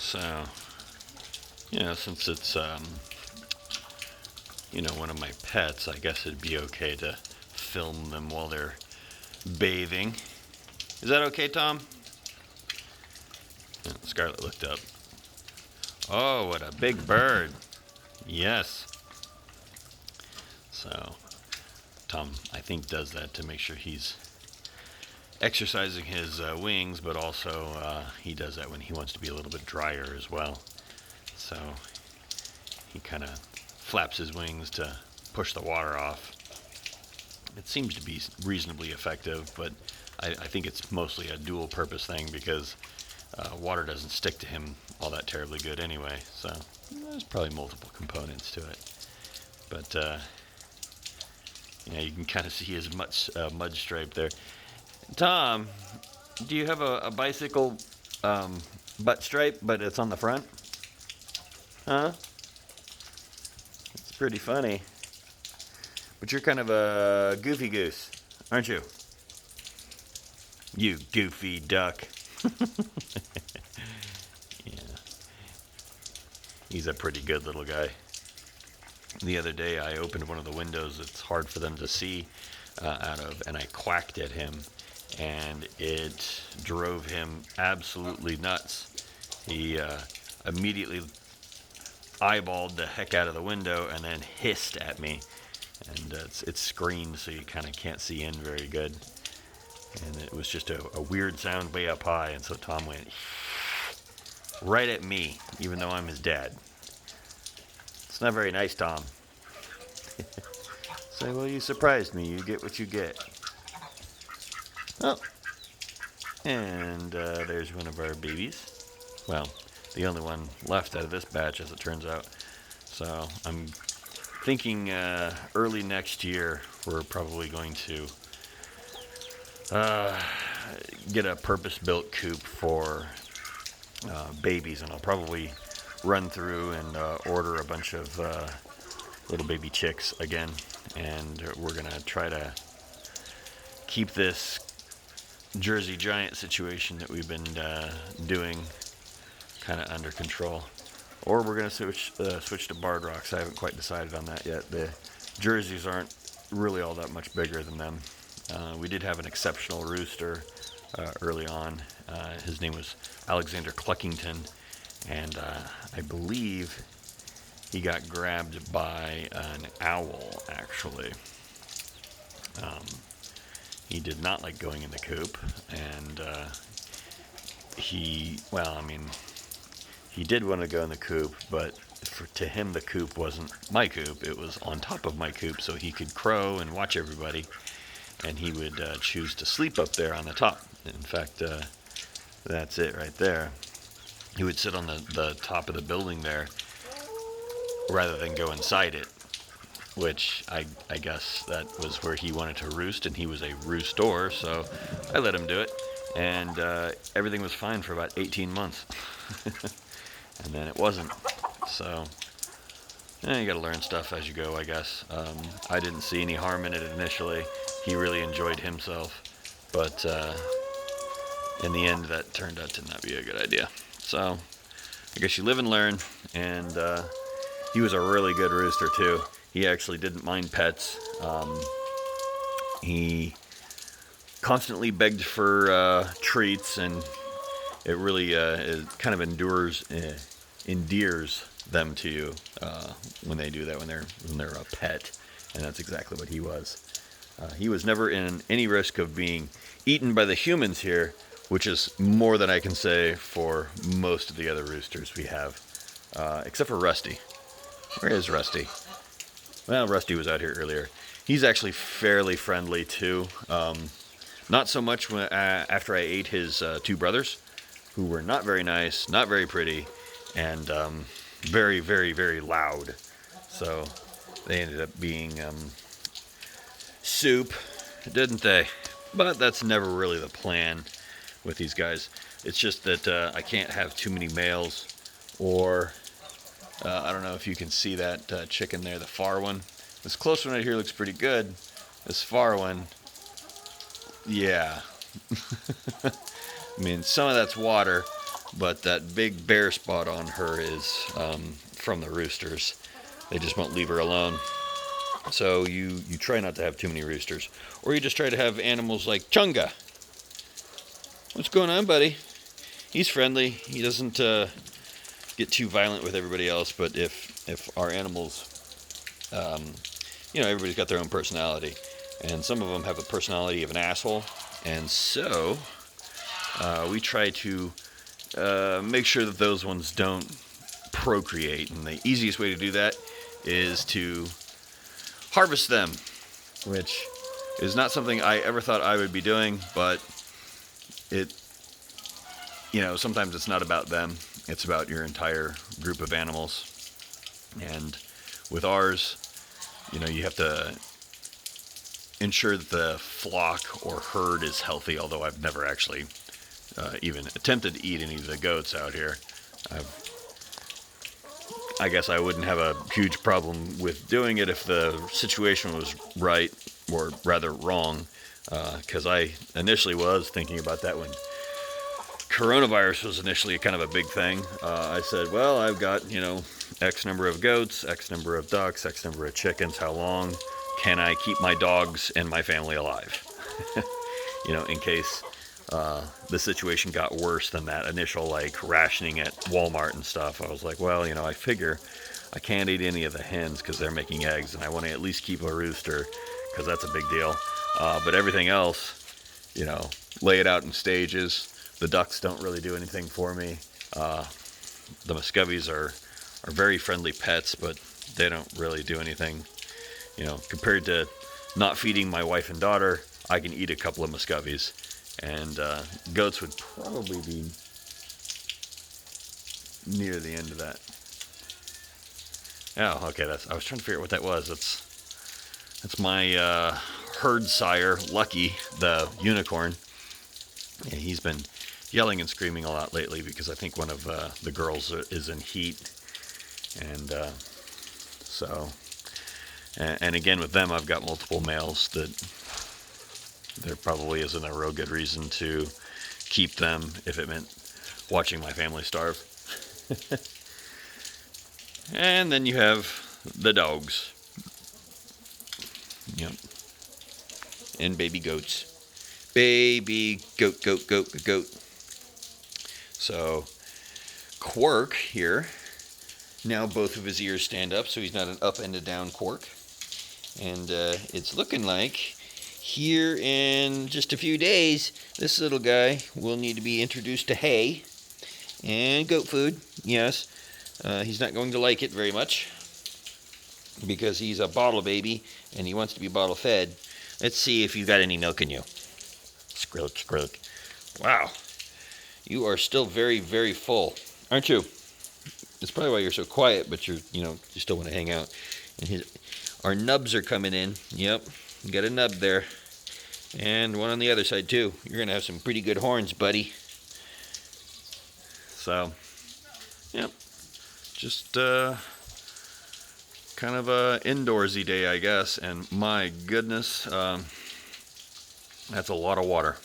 So, since it's, one of my pets, I guess it'd be okay to film them while they're bathing. Is that okay, Tom? Scarlett looked up. Oh, what a big bird. Yes. So, Tom, I think, does that to make sure he's exercising his wings, but also he does that when he wants to be a little bit drier as well. So, he kind of flaps his wings to push the water off. It seems to be reasonably effective, but I think it's mostly a dual purpose thing because water doesn't stick to him all that terribly good anyway. So there's probably multiple components to it. But you can kind of see his mud stripe there. Tom, do you have a bicycle butt stripe, but it's on the front? Huh? It's pretty funny. But you're kind of a goofy goose, aren't you? You goofy duck. Yeah. He's a pretty good little guy. The other day I opened one of the windows that's hard for them to see out of, and I quacked at him, and it drove him absolutely nuts. He immediately eyeballed the heck out of the window and then hissed at me. And it's screened, so you kind of can't see in very good. And it was just a weird sound way up high, and so Tom went right at me, even though I'm his dad. It's not very nice, Tom. Say, well, you surprised me. You get what you get. Oh. And there's one of our babies. Well, the only one left out of this batch, as it turns out. So I'm thinking early next year we're probably going to get a purpose-built coop for babies, and I'll probably run through and order a bunch of little baby chicks again, and we're gonna try to keep this Jersey Giant situation that we've been doing kind of under control. Or we're going to switch to Barred Rocks. I haven't quite decided on that yet. The Jerseys aren't really all that much bigger than them. We did have an exceptional rooster early on. His name was Alexander Cluckington, and I believe he got grabbed by an owl, actually. He did not like going in the coop, and he did want to go in the coop, but to him the coop wasn't my coop. It was on top of my coop, so he could crow and watch everybody, and he would choose to sleep up there on the top. In fact, that's it right there. He would sit on the top of the building there rather than go inside it, which I guess that was where he wanted to roost, and he was a rooster, so I let him do it, and everything was fine for about 18 months. And then it wasn't. So, you gotta learn stuff as you go, I guess. I didn't see any harm in it initially. He really enjoyed himself. But in the end, that turned out to not be a good idea. So, I guess you live and learn. And he was a really good rooster, too. He actually didn't mind pets. He constantly begged for treats, and it really it kind of endears them to you when they do that, when they're a pet, and that's exactly what he was. He was never in any risk of being eaten by the humans here, which is more than I can say for most of the other roosters we have, except for Rusty. Where is Rusty? Well, Rusty was out here earlier. He's actually fairly friendly too. Not so much after I ate his two brothers, who were not very nice, not very pretty, and very, very, very loud. So they ended up being soup, didn't they? But that's never really the plan with these guys. It's just that I can't have too many males, or I don't know if you can see that chicken there, the far one. This close one right here looks pretty good. This far one, yeah. I mean, some of that's water, but that big bare spot on her is from the roosters. They just won't leave her alone. So you try not to have too many roosters. Or you just try to have animals like Chunga. What's going on, buddy? He's friendly. He doesn't get too violent with everybody else, but if our animals, everybody's got their own personality. And some of them have a personality of an asshole. And so we try to make sure that those ones don't procreate. And the easiest way to do that is to harvest them, which is not something I ever thought I would be doing, but sometimes it's not about them. It's about your entire group of animals. And with ours, you have to ensure that the flock or herd is healthy, although I've never actually even attempted to eat any of the goats out here. I guess I wouldn't have a huge problem with doing it if the situation was right, or rather wrong, because I initially was thinking about that when coronavirus was initially kind of a big thing. I said, well, I've got, X number of goats, X number of ducks, X number of chickens. How long can I keep my dogs and my family alive? In case the situation got worse than that initial rationing at Walmart and stuff. I was like, well, I figure I can't eat any of the hens because they're making eggs, and I want to at least keep a rooster because that's a big deal. But everything else, lay it out in stages. The ducks don't really do anything for me. The muscovies are very friendly pets, but they don't really do anything. Compared to not feeding my wife and daughter, I can eat a couple of muscovies. And goats would probably be near the end of that. Oh, okay. I was trying to figure out what that was. That's my herd sire, Lucky, the unicorn. And he's been yelling and screaming a lot lately because I think one of the girls is in heat. And and again with them, I've got multiple males that there probably isn't a real good reason to keep them if it meant watching my family starve. And then you have the dogs. Yep. And baby goats. Baby goat. So Quark here, now both of his ears stand up, so he's not an up and a down Quark. And it's looking like here in just a few days, this little guy will need to be introduced to hay and goat food. Yes, he's not going to like it very much because he's a bottle baby and he wants to be bottle fed. Let's see if you've got any milk in you. Skrilk. Wow, you are still very, very full, aren't you? It's probably why you're so quiet, but you still want to hang out. And our nubs are coming in. Yep. You got a nub there. And one on the other side, too. You're going to have some pretty good horns, buddy. So, yep. Just kind of a indoorsy day, I guess. And my goodness, that's a lot of water.